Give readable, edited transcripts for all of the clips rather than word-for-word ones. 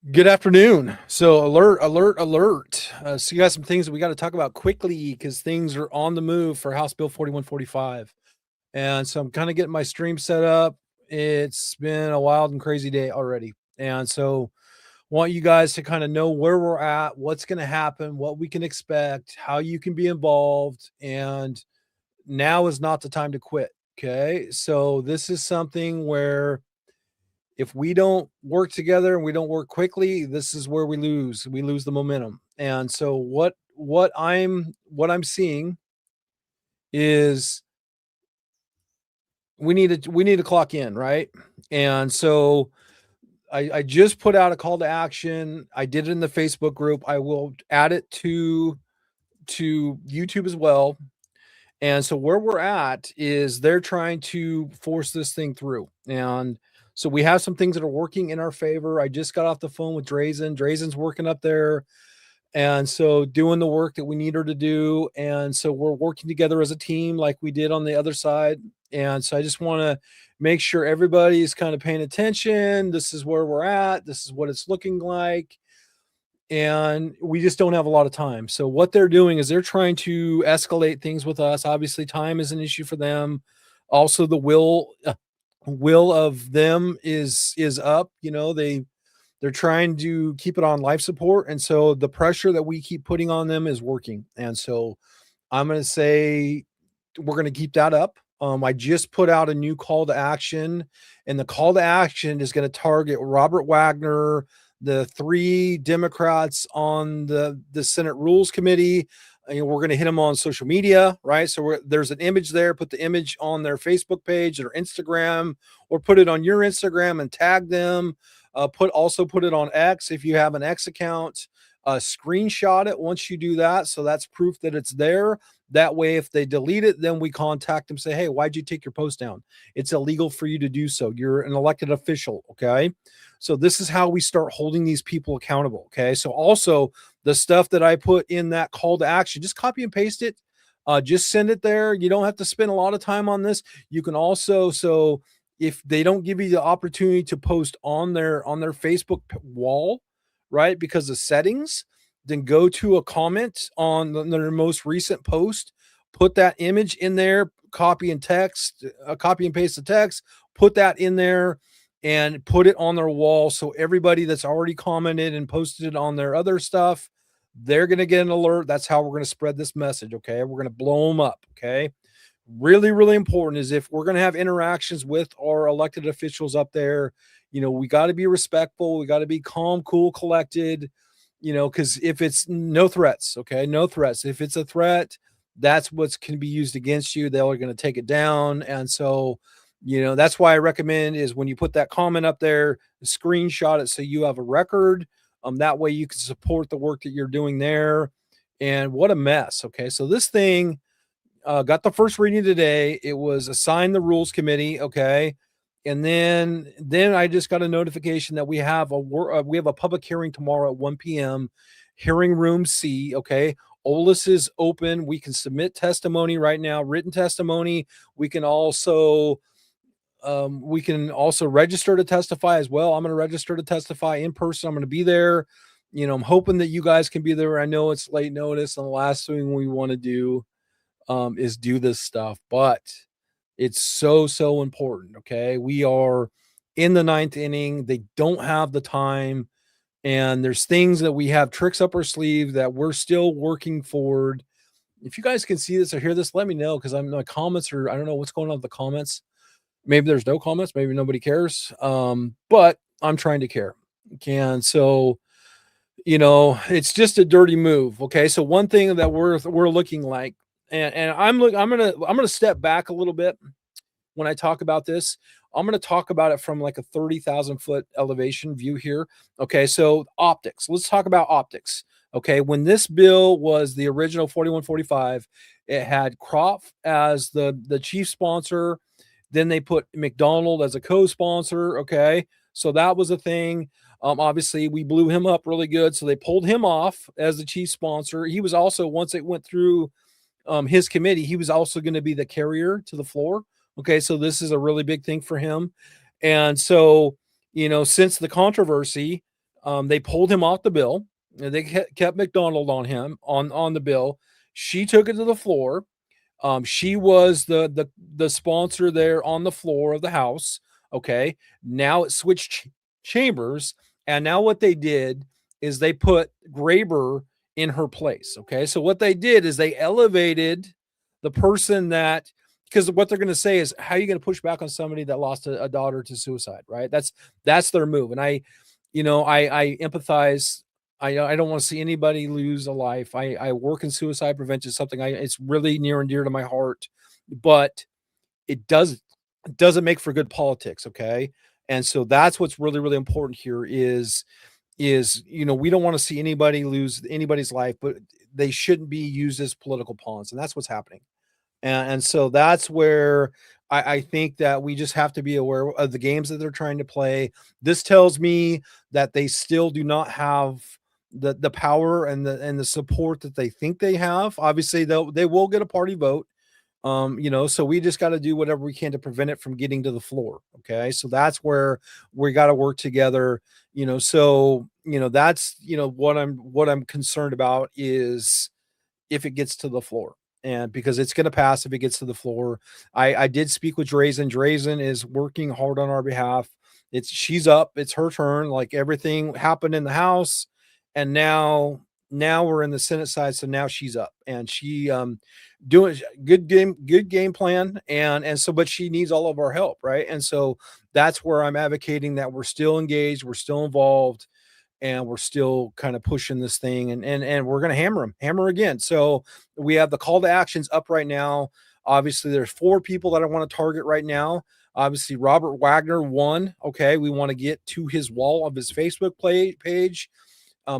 Good afternoon. So alert, alert, alert. So you got some things that we got to talk about quickly because things are on the move for House Bill 4145. And so I'm kind of getting my stream set up. It's been a wild and crazy day already. And so want you guys to kind of know where we're at, what's going to happen, what we can expect, how you can be involved. And now is not the time to quit. Okay. So this is something where if we don't work together and we don't work quickly, this is where we lose. We lose the momentum. And so what I'm seeing is we need to clock in, right? And so I just put out a call to action. I did it in the Facebook group. I will add it to YouTube as well. And so where we're at is they're trying to force this thing through. And so we have some things that are working in our favor. I just got off the phone with Drazen. Drazen's working up there. And so doing the work that we need her to do. And so we're working together as a team like we did on the other side. And so I just want to make sure everybody's kind of paying attention. This is where we're at. This is what it's looking like, and we just don't have a lot of time. So what they're doing is they're trying to escalate things with us. Obviously, time is an issue for them. Also, the will of them is up. They're trying to keep it on life support, and so the pressure that we keep putting on them is working. And so I'm going to say we're going to keep that up. I just put out a new call to action, and the call to action is going to target Robert Wagner, the three Democrats on the Senate Rules Committee. And we're going to hit them on social media, right? So there's an image there. Put the image on their Facebook page or Instagram, or put it on your Instagram and tag them. Put it on X if you have an X account. Screenshot it once you do that, so that's proof that it's there. That way, if they delete it, then we contact them, say, hey, why'd you take your post down? It's illegal for you to do so. You're an elected official. Okay. So this is how we start holding these people accountable. Okay. So also the stuff that I put in that call to action, just copy and paste it. Just send it there. You don't have to spend a lot of time on this. You can also, so if they don't give you the opportunity to post on their Facebook wall, right, because of settings, then go to a comment on their most recent post, put that image in there, copy and paste the text, put that in there, and put it on their wall. So everybody that's already commented and posted it on their other stuff, they're going to get an alert. That's how we're going to spread this message. Okay. We're going to blow them up. Okay. Really, really important is if we're going to have interactions with our elected officials up there, we got to be respectful. We got to be calm, cool, collected, because if it's no threats, okay, no threats. If it's a threat, that's what can be used against you. They're going to take it down. And so, that's why I recommend is when you put that comment up there, screenshot it so you have a record. That way you can support the work that you're doing there. And what a mess. Okay. So this thing, got the first reading today. It was assigned the rules committee. Okay. And then I just got a notification that we have a public hearing tomorrow at 1 p.m. Hearing room C. Okay. OLIS is open. We can submit testimony right now, written testimony. We can also register to testify as well. I'm going to register to testify in person. I'm going to be there. I'm hoping that you guys can be there. I know it's late notice, and the last thing we want to do is do this stuff, but it's so, so important. Okay. We are in the ninth inning. They don't have the time. And there's things that we have tricks up our sleeve that we're still working forward. If you guys can see this or hear this, let me know because my comments I don't know what's going on with the comments. Maybe there's no comments. Maybe nobody cares. But I'm trying to care. And so, it's just a dirty move. Okay. So one thing that we're looking like, and I'm gonna step back a little bit when I talk about this. I'm going to talk about it from like a 30,000 foot elevation view here. Okay. So optics, let's talk about optics. Okay. When this bill was the original 4145, it had Crop as the chief sponsor. Then they put McDonald as a co-sponsor. Okay. So that was a thing. Obviously we blew him up really good. So they pulled him off as the chief sponsor. He was also, once it went through his committee, he was also going to be the carrier to the floor. Okay, so this is a really big thing for him. And so, since the controversy, They pulled him off the bill. They kept McDonald on him on the bill. She took it to the floor. She was the sponsor there on the floor of the House. Okay, now it switched chambers, and now what they did is they put Graber in her place. Okay, so what they did is they elevated the person that, because what they're going to say is, how are you going to push back on somebody that lost a daughter to suicide, right? That's their move. And I empathize. I don't want to see anybody lose a life. I work in suicide prevention, something it's really near and dear to my heart, but it doesn't make for good politics. Okay. And so that's what's really, really important here is, we don't want to see anybody lose anybody's life, but they shouldn't be used as political pawns. And that's what's happening. And so that's where I think that we just have to be aware of the games that they're trying to play. This tells me that they still do not have the power and the support that they think they have. Obviously, they will get a party vote. So we just got to do whatever we can to prevent it from getting to the floor. Okay. So that's where we got to work together. That's what I'm concerned about is if it gets to the floor. And because it's going to pass if it gets to the floor. I did speak with Drazen. Drazen is working hard on our behalf. She's up. It's her turn. Like, everything happened in the House, and now we're in the Senate side. So now she's up, and she doing good game plan. And so, but she needs all of our help, right? And so that's where I'm advocating that we're still engaged, we're still involved, and we're still kind of pushing this thing, and we're going to hammer again. So we have the call to actions up right now. Obviously, there's 4 people that I want to target right now. Obviously, Robert Wagner, one. Okay, we want to get to his wall of his Facebook page.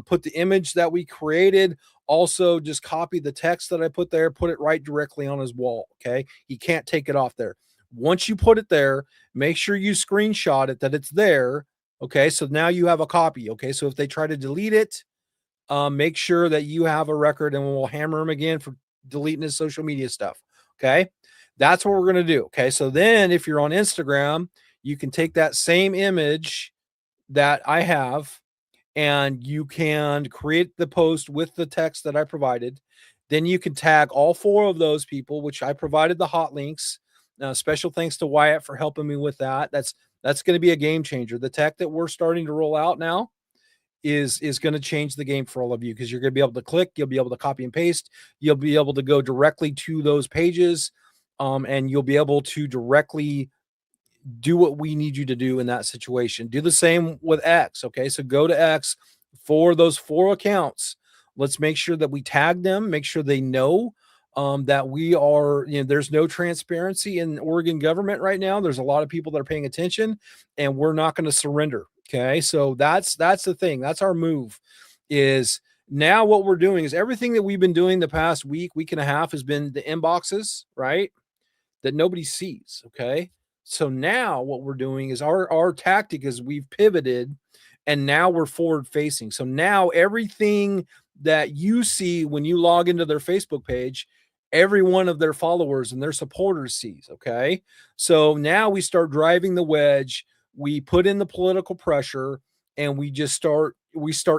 Put the image that we created. Also, just copy the text that I put there, put it right directly on his wall. Okay, he can't take it off there. Once you put it there, make sure you screenshot it that it's there. Okay, so now you have a copy. Okay, so if they try to delete it, make sure that you have a record, and we'll hammer him again for deleting his social media stuff. Okay, that's what we're going to do. Okay, so then if you're on Instagram, you can take that same image that I have, and you can create the post with the text that I provided. Then you can tag all 4 of those people, which I provided the hot links. Special thanks to Wyatt for helping me with that. That's going to be a game changer. The tech that we're starting to roll out now is going to change the game for all of you, because you're going to be able to click, you'll be able to copy and paste, you'll be able to go directly to those pages, and you'll be able to directly do what we need you to do in that situation. Do the same with X. Okay, so go to X for those 4 accounts. Let's make sure that we tag them, make sure they know that we are, there's no transparency in Oregon government right now. There's a lot of people that are paying attention, and we're not going to surrender. Okay, so that's the thing. That's our move. Is now what we're doing is everything that we've been doing the past week and a half has been the inboxes, right? That nobody sees. Okay, so now what we're doing is our tactic is we've pivoted, and now we're forward facing. So now everything that you see when you log into their Facebook page, every one of their followers and their supporters sees. Okay, so now we start driving the wedge. We put in the political pressure, and we start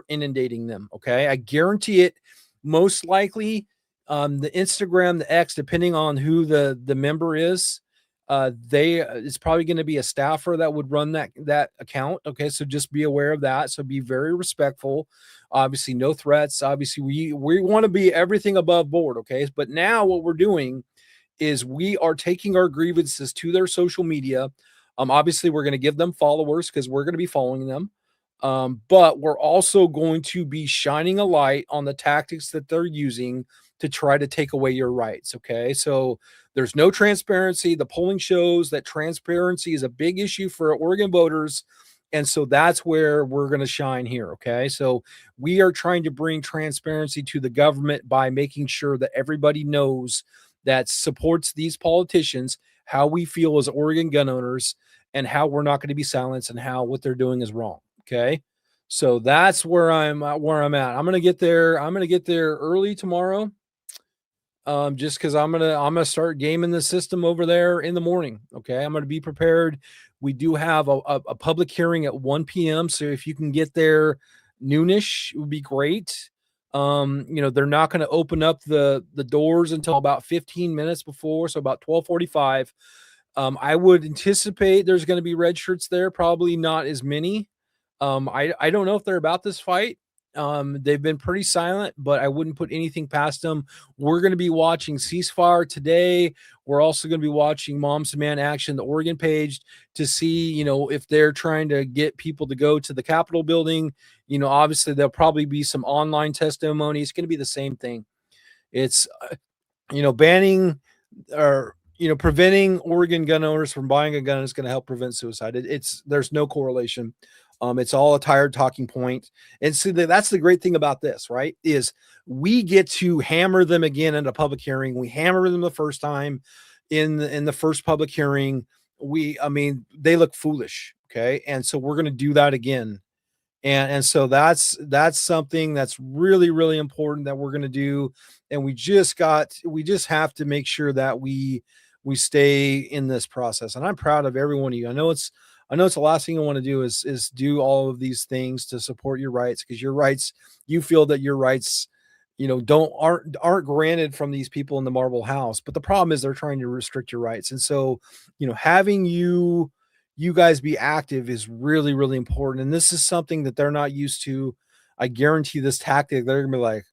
inundating them. Okay, I guarantee it. Most likely, the Instagram, the X, depending on who the member is, it's probably going to be a staffer that would run that account. Okay, so just be aware of that. So be very respectful. Obviously, no threats. Obviously, we want to be everything above board. Okay, but now what we're doing is we are taking our grievances to their social media. Obviously, we're going to give them followers because we're going to be following them. But we're also going to be shining a light on the tactics that they're using to try to take away your rights. Okay, so there's no transparency. The polling shows that transparency is a big issue for Oregon voters. And so that's where we're going to shine here. Okay, so we are trying to bring transparency to the government by making sure that everybody knows that supports these politicians, how we feel as Oregon gun owners, and how we're not going to be silenced, and how what they're doing is wrong. Okay, so that's where I'm at. I'm going to get there. I'm going to get there early tomorrow. Just because I'm gonna start gaming the system over there in the morning. Okay, I'm gonna be prepared. We do have a public hearing at 1 p.m. So if you can get there noonish, it would be great. They're not going to open up the doors until about 15 minutes before, so about 12:45. I would anticipate there's going to be red shirts there, probably not as many. I don't know if they're about this fight. They've been pretty silent, but I wouldn't put anything past them. We're going to be watching Ceasefire today. We're also going to be watching Moms Demand Action, the Oregon page, to see, if they're trying to get people to go to the Capitol building. Obviously there'll probably be some online testimony. It's going to be the same thing. It's, banning or preventing Oregon gun owners from buying a gun is going to help prevent suicide. There's no correlation. It's all a tired talking point. And so that's the great thing about this, right? Is we get to hammer them again in a public hearing. We hammer them the first time in the first public hearing. They look foolish. Okay. And so we're going to do that again. And so that's something that's really, really important that we're going to do. And we just have to make sure that we stay in this process. And I'm proud of every one of you. I know it's the last thing I want to do is do all of these things to support your rights, because your rights, you feel that your rights, aren't granted from these people in the Marble House. But the problem is they're trying to restrict your rights. And so, having you guys be active is really, really important. And this is something that they're not used to. I guarantee this tactic, they're gonna be like,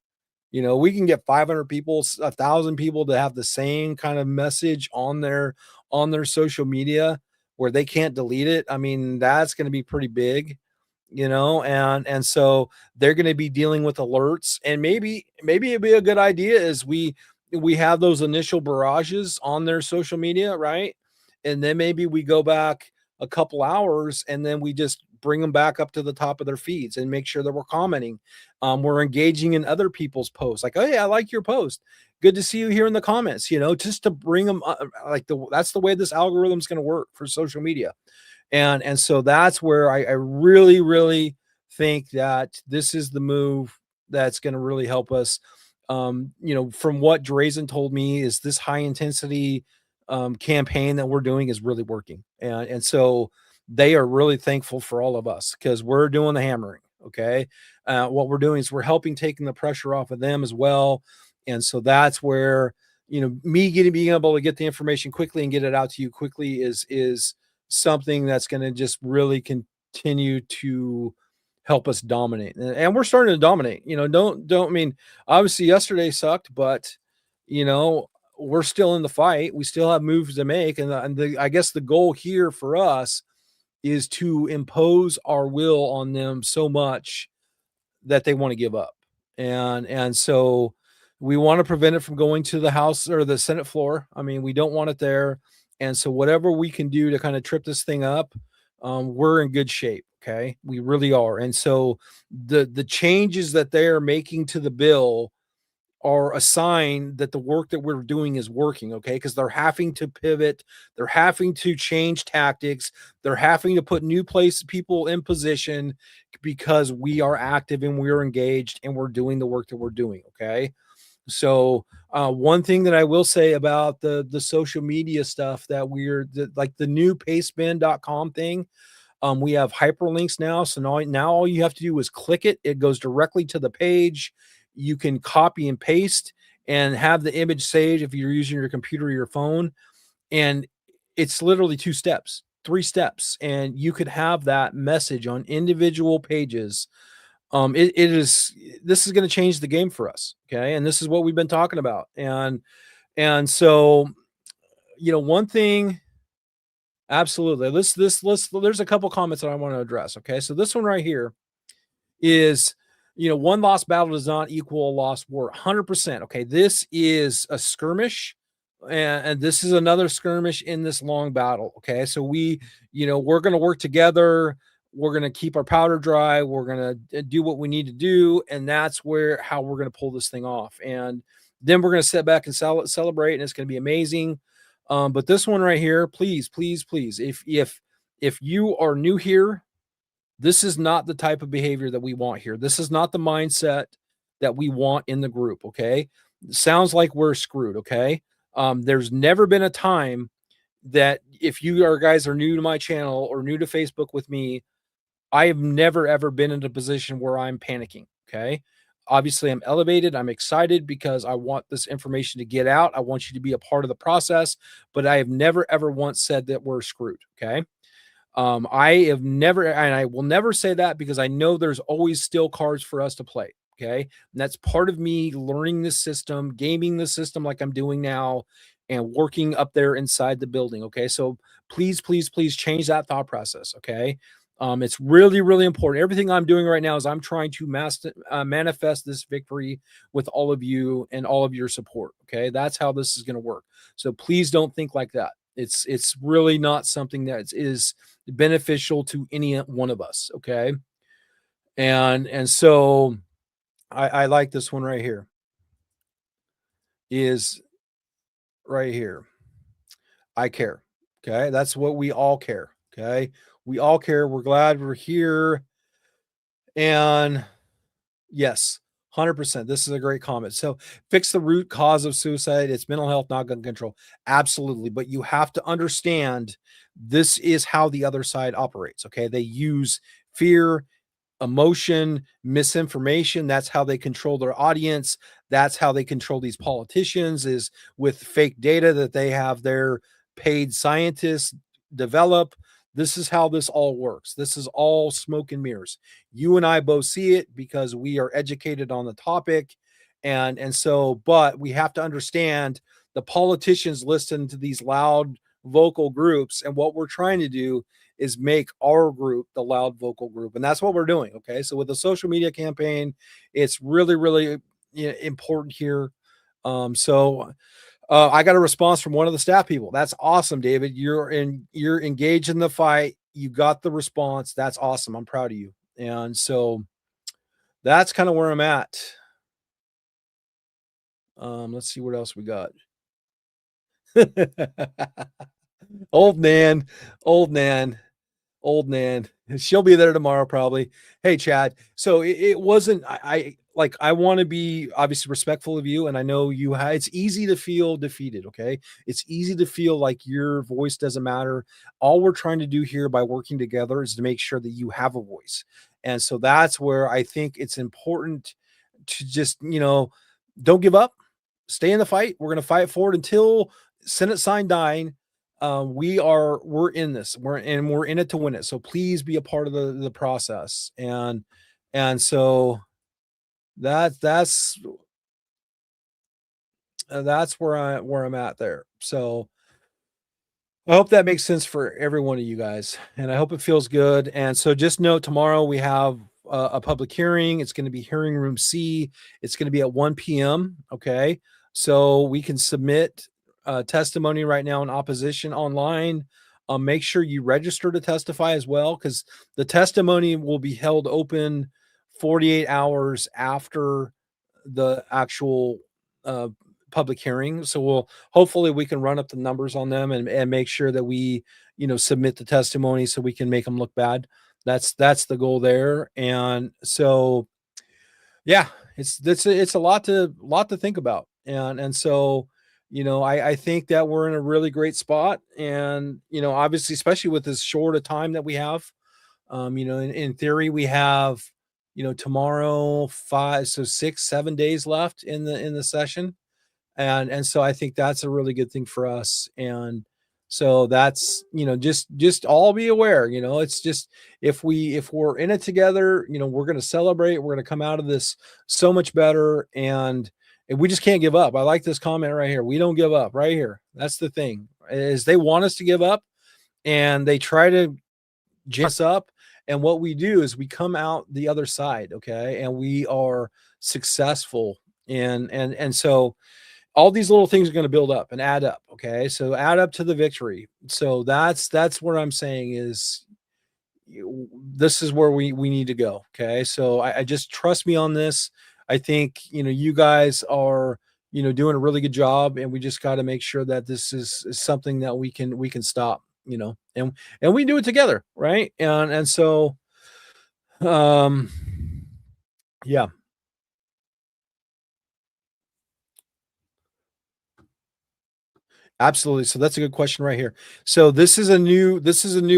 we can get 500 people, 1,000 people to have the same kind of message on their social media where they can't delete it. I mean, that's going to be pretty big, and so they're going to be dealing with alerts. And maybe it'd be a good idea is we have those initial barrages on their social media, right? And then maybe we go back a couple hours and then we just bring them back up to the top of their feeds and make sure that we're commenting. We're engaging in other people's posts. Like, oh yeah, I like your post. Good to see you here in the comments, just to bring them that's the way this algorithm is going to work for social media. And so that's where I really, really think that this is the move that's going to really help us. From what Drazen told me, is this high intensity campaign that we're doing is really working. And so they are really thankful for all of us because we're doing the hammering. Okay. What we're doing is we're helping taking the pressure off of them as well. And so that's where, me being able to get the information quickly and get it out to you quickly is something that's going to just really continue to help us dominate. And we're starting to dominate. Don't mean, obviously yesterday sucked, but we're still in the fight. We still have moves to make. And I guess the goal here for us is to impose our will on them so much that they want to give up. And so we want to prevent it from going to the House or the Senate floor. I mean, we don't want it there. And so whatever we can do to kind of trip this thing up, we're in good shape. Okay. We really are. And so the changes that they are making to the bill are a sign that the work that we're doing is working. Okay. Because they're having to pivot. They're having to change tactics. They're having to put new people in position because we are active and we're engaged and we're doing the work that we're doing. Okay. So one thing that I will say about the social media stuff that like the new pastebin.com thing, we have hyperlinks now. So now all you have to do is click it. It goes directly to the page. You can copy and paste and have the image saved if you're using your computer or your phone. And it's literally 2 steps, 3 steps. And you could have that message on individual pages. This is going to change the game for us. Okay. And this is what we've been talking about. And so, one thing, absolutely. There's a couple comments that I want to address. Okay. So this one right here is, one lost battle does not equal a lost war. 100%. Okay. This is a skirmish and this is another skirmish in this long battle. Okay. So we're going to work together. We're going to keep our powder dry. We're going to do what we need to do. And that's how we're going to pull this thing off. And then we're going to sit back and celebrate. And it's going to be amazing. But this one right here, please, please, please, if you are new here, this is not the type of behavior that we want here. This is not the mindset that we want in the group. Okay. It sounds like we're screwed. Okay. There's never been a time that if you are guys are new to my channel or new to Facebook with me, I have never ever been in a position where I'm panicking. Okay. Obviously, I'm elevated. I'm excited because I want this information to get out. I want you to be a part of the process, but I have never ever once said that we're screwed. Okay. I have never, and I will never say that because I know there's always still cards for us to play. Okay. And that's part of me learning the system, gaming the system like I'm doing now, and working up there inside the building. Okay. So please, please, please change that thought process. Okay. It's really, really important. Everything I'm doing right now is I'm trying to manifest this victory with all of you and all of your support. Okay. That's how this is going to work. So please don't think like that. It's really not something that is beneficial to any one of us. Okay. And so I like this one right here. Is right here. I care. Okay. That's what we all care. Okay. We all care. We're glad we're here. And yes, 100%. This is a great comment. So, fix the root cause of suicide. It's mental health, not gun control. Absolutely. But you have to understand this is how the other side operates. Okay. They use fear, emotion, misinformation. That's how they control their audience. That's how they control these politicians, is with fake data that they have their paid scientists develop. This is how this all works. This is all smoke and mirrors. You and I both see it because we are educated on the topic. And so, but we have to understand the politicians listen to these loud vocal groups, and what we're trying to do is make our group the loud vocal group, and that's what we're doing. Okay, so with the social media campaign, it's really, really, important here. I got a response from one of the staff people. That's awesome, David. You're engaged in the fight. You got the response. That's awesome. I'm proud of you. And so that's kind of where I'm at. Let's see what else we got. Old Nan, old Nan. Old Nan. She'll be there tomorrow, probably. Hey, Chad. So it wasn't. I want to be obviously respectful of you, and I know you. It's easy to feel defeated. Okay, it's easy to feel like your voice doesn't matter. All we're trying to do here by working together is to make sure that you have a voice, and so that's where I think it's important to just don't give up, stay in the fight. We're going to fight forward until Senate sign dying. We're in this. We're in it to win it. So please be a part of the process. And so that's where I'm at there. So I hope that makes sense for every one of you guys, and I hope it feels good. And so just note tomorrow we have a public hearing. It's going to be hearing room C. It's going to be at 1 p.m. Okay, so we can submit testimony right now in opposition online. Make sure you register to testify as well, because the testimony will be held open 48 hours after the actual uh, public hearing. So hopefully we can run up the numbers on them and make sure that we, submit the testimony so we can make them look bad. That's the goal there. And so, yeah, it's a lot to think about. And so, I think that we're in a really great spot. And, obviously, especially with this short a time that we have, in theory, we have, tomorrow, 6, 7 days left in the session. And so I think that's a really good thing for us. And so that's, just all be aware. It's just, if we're in it together, we're going to celebrate. We're going to come out of this so much better. And we just can't give up. I like this comment right here. We don't give up right here. That's the thing, is they want us to give up, and they try to jam us up. And what we do is we come out the other side. Okay. And we are successful. And so all these little things are going to build up and add up. Okay. So add up to the victory. So that's what I'm saying is, this is where we need to go. Okay. So I just trust me on this. I think, you guys are, doing a really good job, and we just got to make sure that this is something that we can stop, and we do it together. Right. And so, um, yeah. Absolutely. So that's a good question right here. So this is a new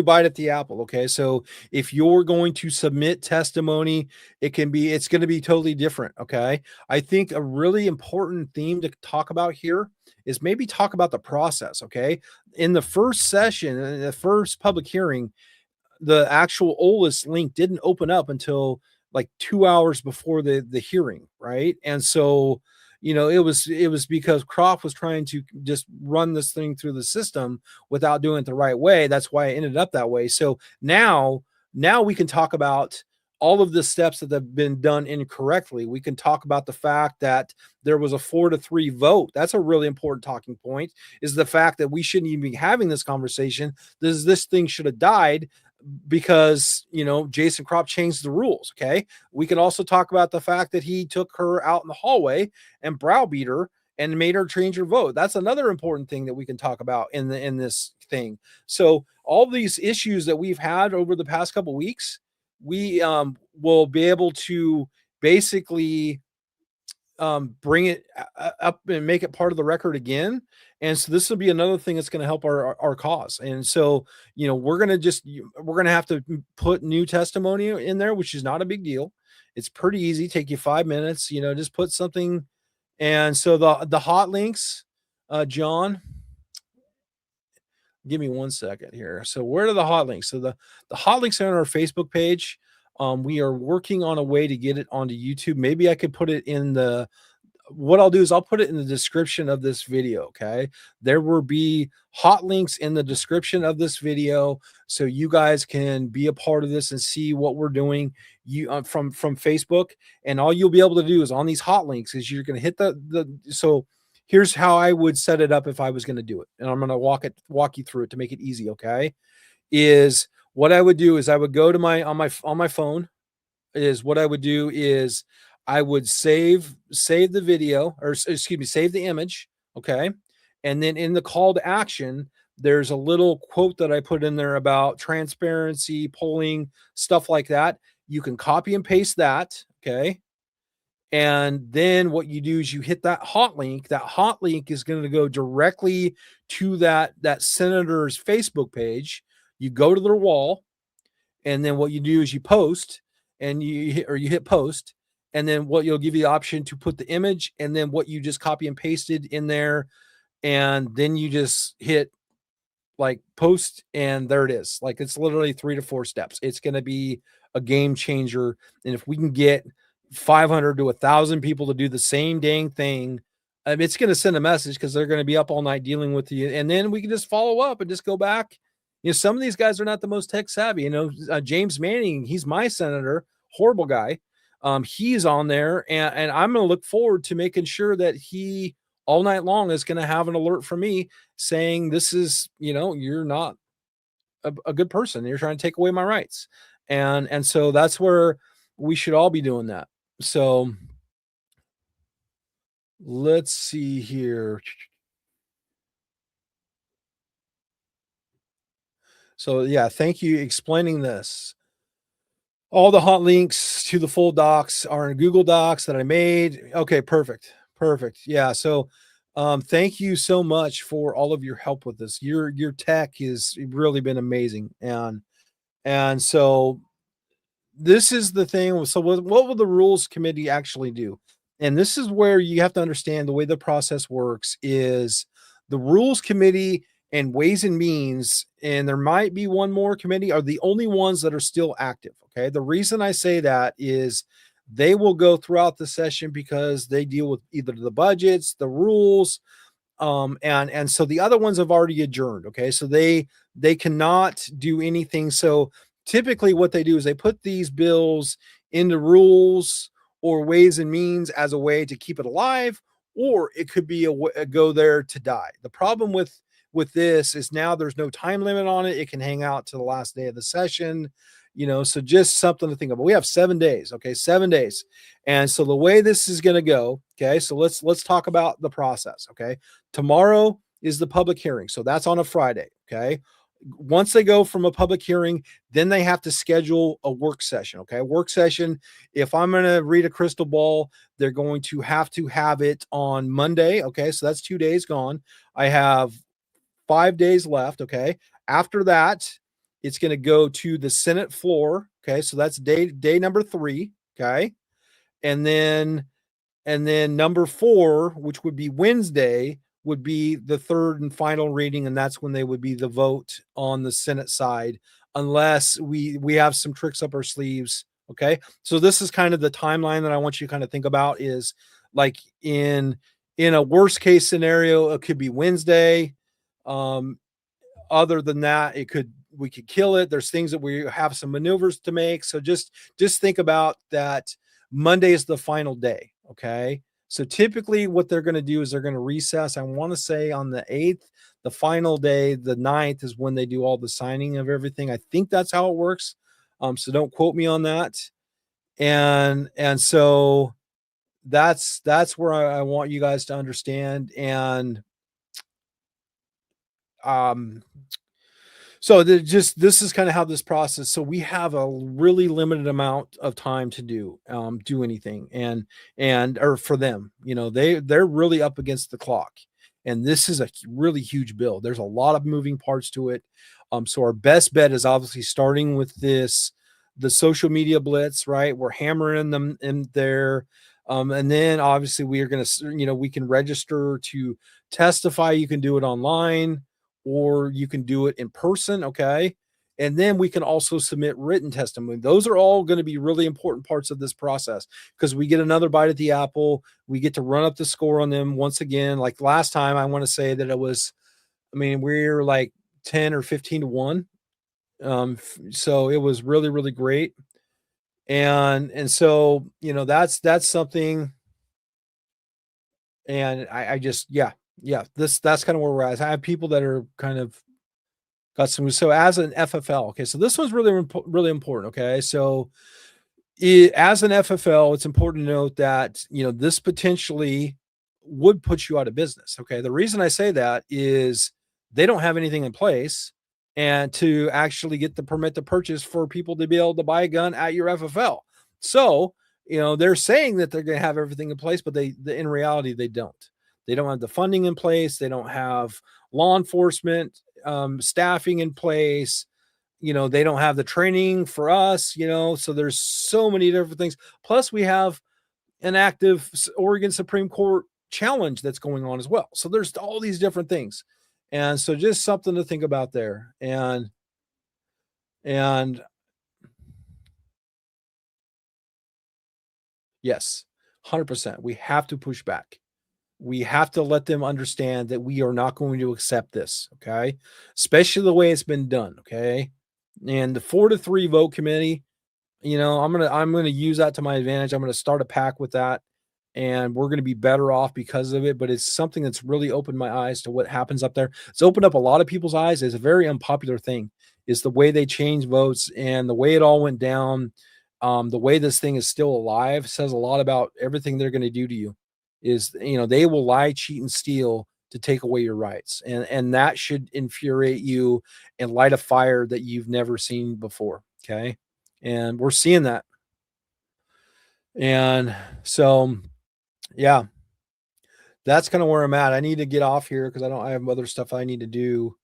bite at the apple. Okay. So if you're going to submit testimony, it's going to be totally different. Okay. I think a really important theme to talk about here is maybe talk about the process. Okay. In the first session, in the first public hearing, the actual OLS link didn't open up until like 2 hours before the hearing, right? And so, it was because Croft was trying to just run this thing through the system without doing it the right way. That's why it ended up that way. So now we can talk about all of the steps that have been done incorrectly. We can talk about the fact that there was a 4-3 vote. That's a really important talking point, is the fact that we shouldn't even be having this conversation. This thing should have died because Jason Crop changed the rules. Okay, we can also talk about the fact that he took her out in the hallway and browbeat her and made her change her vote. That's another important thing that we can talk about in this thing. So all these issues that we've had over the past couple weeks, we will be able to basically bring it up and make it part of the record again. And so this will be another thing that's going to help our cause. And so, we're going to have to put new testimony in there, which is not a big deal. It's pretty easy. Take you 5 minutes, just put something. And so the hot links, John, give me 1 second here. So where are the hot links? So the hot links are on our Facebook page. We are working on a way to get it onto YouTube. Maybe I could put it in what I'll do is I'll put it in the description of this video. Okay. There will be hot links in the description of this video, so you guys can be a part of this and see what we're doing from Facebook. And all you'll be able to do is on these hot links is you're going to hit so here's how I would set it up if I was going to do it. And I'm going to walk you through it to make it easy. Okay. Is what I would do is I would go to on my phone. Is what I would do is I would save the video, or excuse me, save the image. Okay. And then in the call to action, there's a little quote that I put in there about transparency, polling, stuff like that. You can copy and paste that. Okay. And then what you do is you hit that hot link. That hot link is going to go directly to that senator's Facebook page. You go to their wall, and then what you do is you post, and you hit post, and then what you'll give you the option to put the image, and then what you just copy and pasted in there, and then you just hit like post, and there it is. Like, it's literally 3 to 4 steps. It's going to be a game changer. And if we can get 500 to 1,000 people to do the same dang thing, it's going to send a message, because they're going to be up all night dealing with you. And then we can just follow up and just go back. Some of these guys are not the most tech savvy. James Manning, he's my senator, horrible guy. He's on there, and I'm going to look forward to making sure that he all night long is going to have an alert from me saying, this is, you're not a good person. You're trying to take away my rights. And so that's where we should all be doing that. So let's see here. So yeah, thank you explaining this. All the hot links to the full docs are in Google Docs that I made. Okay, perfect. Perfect. Yeah. So thank you so much for all of your help with this. Your tech has really been amazing. And so this is the thing. So what will the rules committee actually do? And this is where you have to understand the way the process works is the rules committee and ways and means, and there might be one more committee, are the only ones that are still active. Okay. The reason I say that is they will go throughout the session because they deal with either the budgets, the rules, and so the other ones have already adjourned. Okay, so they cannot do anything. So typically what they do is they put these bills into rules or ways and means as a way to keep it alive, or it could be a go there to die. The problem with this is now there's no time limit on it. It can hang out to the last day of the session. So just something to think about. We have 7 days. Okay, 7 days. And so the way this is going to go, okay, so let's talk about the process. Okay, tomorrow is the public hearing, so that's on a Friday. Okay, once they go from a public hearing, then they have to schedule a work session. Okay, work session. If I'm going to read a crystal ball, they're going to have it on Monday. Okay, so that's 2 days gone. I have 5 days left, okay? After that, it's gonna go to the Senate floor, okay? So that's day number 3, okay? And then number 4, which would be Wednesday, would be the 3rd and final reading, and that's when they would be the vote on the Senate side, unless we have some tricks up our sleeves, okay? So this is kind of the timeline that I want you to kind of think about is like in a worst case scenario, it could be Wednesday. Um, Other than that, we could kill it. There's things that we have some maneuvers to make. So just think about that. Monday is the final day. Okay. So typically what they're going to do is they're going to recess. I want to say on the 8th, the final day, the 9th is when they do all the signing of everything. I think that's how it works. So don't quote me on that. And so that's where I want you guys to understand. And um so this is kind of how this process. So we have a really limited amount of time to do anything, and or for them, they're really up against the clock, and this is a really huge bill. There's a lot of moving parts to it. So our best bet is obviously starting with the social media blitz, right? We're hammering them in there. And then obviously we are going to, we can register to testify. You can do it online or you can do it in person. Okay. And then we can also submit written testimony. Those are all going to be really important parts of this process because we get another bite at the apple. We get to run up the score on them once again. Like last time, I want to say that it was, we're like 10 or 15 to 1. So it was really, really great. And so, that's something. And I just, yeah, that's kind of where we're at. I have people that are kind of got some. So as an FFL, okay, so this one's really, really important. Okay, so as an FFL, it's important to note that this potentially would put you out of business. Okay, the reason I say that is they don't have anything in place, and to actually get the permit to purchase for people to be able to buy a gun at your FFL. So they're saying that they're going to have everything in place, but in reality they don't. They don't have the funding in place. They don't have law enforcement staffing in place. They don't have the training for us, so there's so many different things. Plus we have an active Oregon Supreme Court challenge that's going on as well. So there's all these different things. And so just something to think about there. And yes, 100%. We have to push back. We have to let them understand that we are not going to accept this, okay? Especially the way it's been done, okay? And the 4-3 vote committee, I'm gonna use that to my advantage. I'm gonna start a pack with that, and we're gonna be better off because of it. But it's something that's really opened my eyes to what happens up there. It's opened up a lot of people's eyes. It's a very unpopular thing, is the way they change votes and the way it all went down. The way this thing is still alive says a lot about everything they're gonna do to you. Is they will lie, cheat, and steal to take away your rights, and that should infuriate you and light a fire that you've never seen before. Okay, and we're seeing that. And so, yeah, that's kind of where I'm at. I need to get off here because I have other stuff I need to do.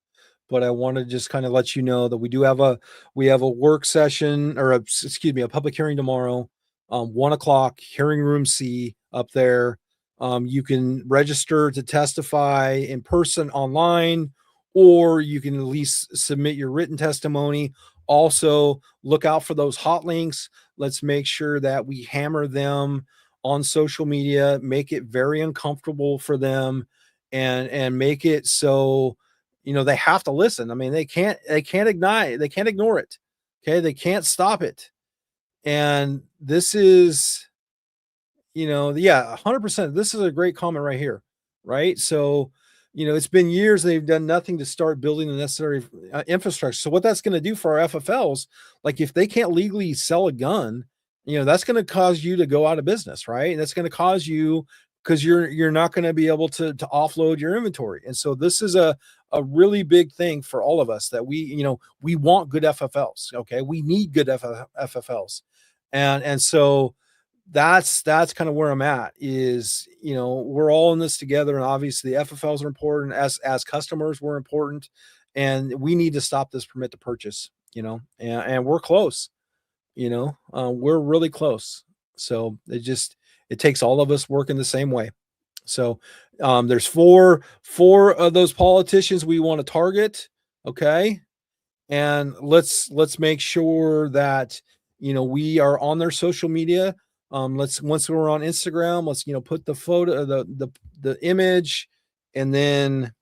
But I want to just kind of let you know that we have a work session or excuse me, a public hearing tomorrow, 1 o'clock, hearing room C up there. You can register to testify in person online, or you can at least submit your written testimony. Also, look out for those hot links. Let's make sure that we hammer them on social media, make it very uncomfortable for them, and make it so they have to listen. They can't ignore it. Okay, they can't stop it. And this is yeah, 100%. This is a great comment right here, right? So, it's been years they've done nothing to start building the necessary infrastructure. So what that's going to do for our FFLs, like if they can't legally sell a gun, that's going to cause you to go out of business, right? And that's going to cause you because you're not going to be able to offload your inventory. And so this is a really big thing for all of us that we want good FFLs. Okay, we need good FFLs, and so that's kind of where I'm at is, we're all in this together. And obviously the FFLs are important as customers, we're important. And we need to stop this permit to purchase, and we're close, we're really close. So it takes all of us working the same way. So there's four of those politicians we want to target. Okay. And let's make sure that we are on their social media. Let's Once we're on Instagram, let's put the photo, the image, and then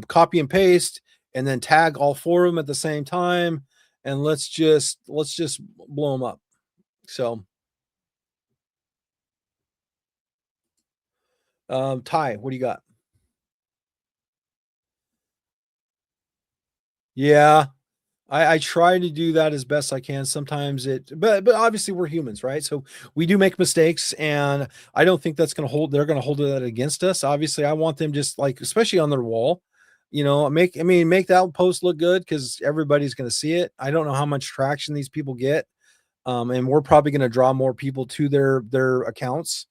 copy and paste, and then tag all four of them at the same time, and let's just blow them up. So Ty, what do you got? Yeah, I try to do that as best I can. Sometimes but obviously we're humans, right? So we do make mistakes, and I don't think that's they're gonna hold that against us. Obviously, I want them just like, especially on their wall, make that post look good because everybody's gonna see it. I don't know how much traction these people get. And we're probably gonna draw more people to their accounts.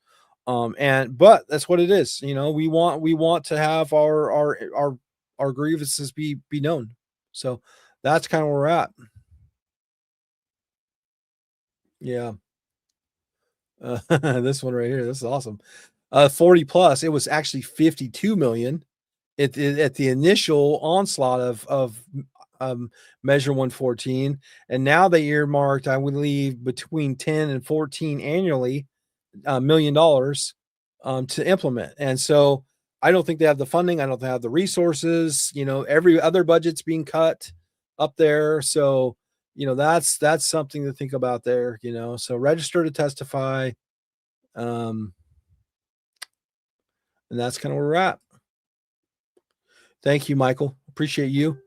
But that's what it is. We want to have our grievances be known. So that's kind of where we're at. Yeah. This one right here. This is awesome. 40 plus. It was actually 52 million at the initial onslaught of Measure 114, and now they earmarked, I would believe, between 10 and 14 annually, $1 million to implement. And so I don't think they have the funding. I don't think they have the resources. Every other budget's being cut up there. So, that's something to think about there. So register to testify. Um, and that's kind of where we're at. Thank you, Michael. Appreciate you.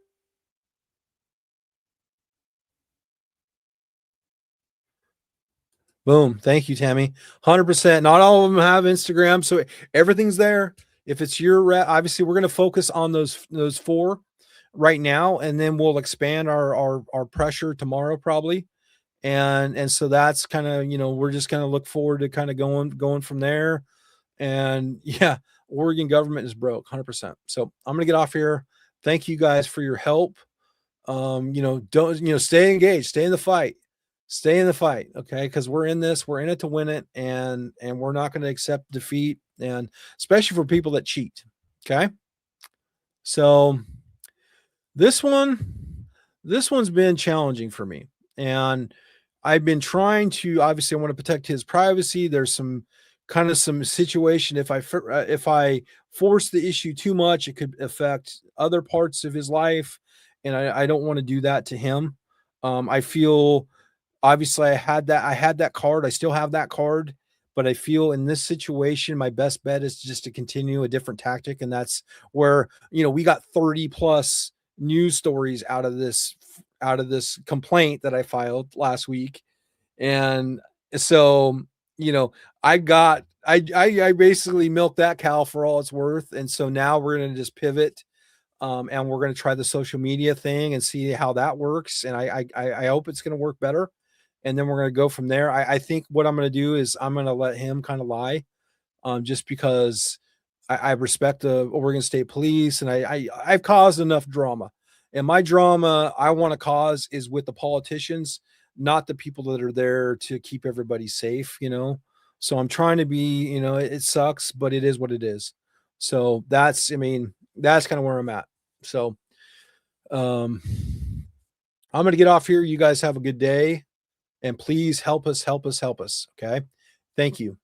Boom. Thank you, Tammy. 100%. Not all of them have Instagram, so everything's there. If it's obviously we're going to focus on those four right now, and then we'll expand our pressure tomorrow probably. And so that's kind of, we're just going to look forward to kind of going from there. And yeah, Oregon government is broke 100%. So I'm going to get off here. Thank you guys for your help. Don't, stay engaged, stay in the fight. Okay. Cause we're in it to win it. And we're not going to accept defeat, and especially for people that cheat. Okay. So this one, this one's been challenging for me, and I've been trying to, obviously I want to protect his privacy. There's some situation. If I force the issue too much, it could affect other parts of his life, and I don't want to do that to him. I feel, obviously I had that card. I still have that card, but I feel in this situation, my best bet is just to continue a different tactic. And that's where, we got 30 plus news stories out of this complaint that I filed last week. And so, you know, I basically milked that cow for all it's worth. And so now we're going to just pivot, and we're going to try the social media thing and see how that works. And I hope it's going to work better. And then we're going to go from there. I think what I'm going to do is I'm going to let him kind of lie, just because I respect the Oregon State Police, and I've caused enough drama. And my drama I want to cause is with the politicians, not the people that are there to keep everybody safe. So I'm trying to be, it sucks, but it is what it is. So that's kind of where I'm at. So um, I'm going to get off here. You guys have a good day, and please help us, help us, help us. Okay. Thank you.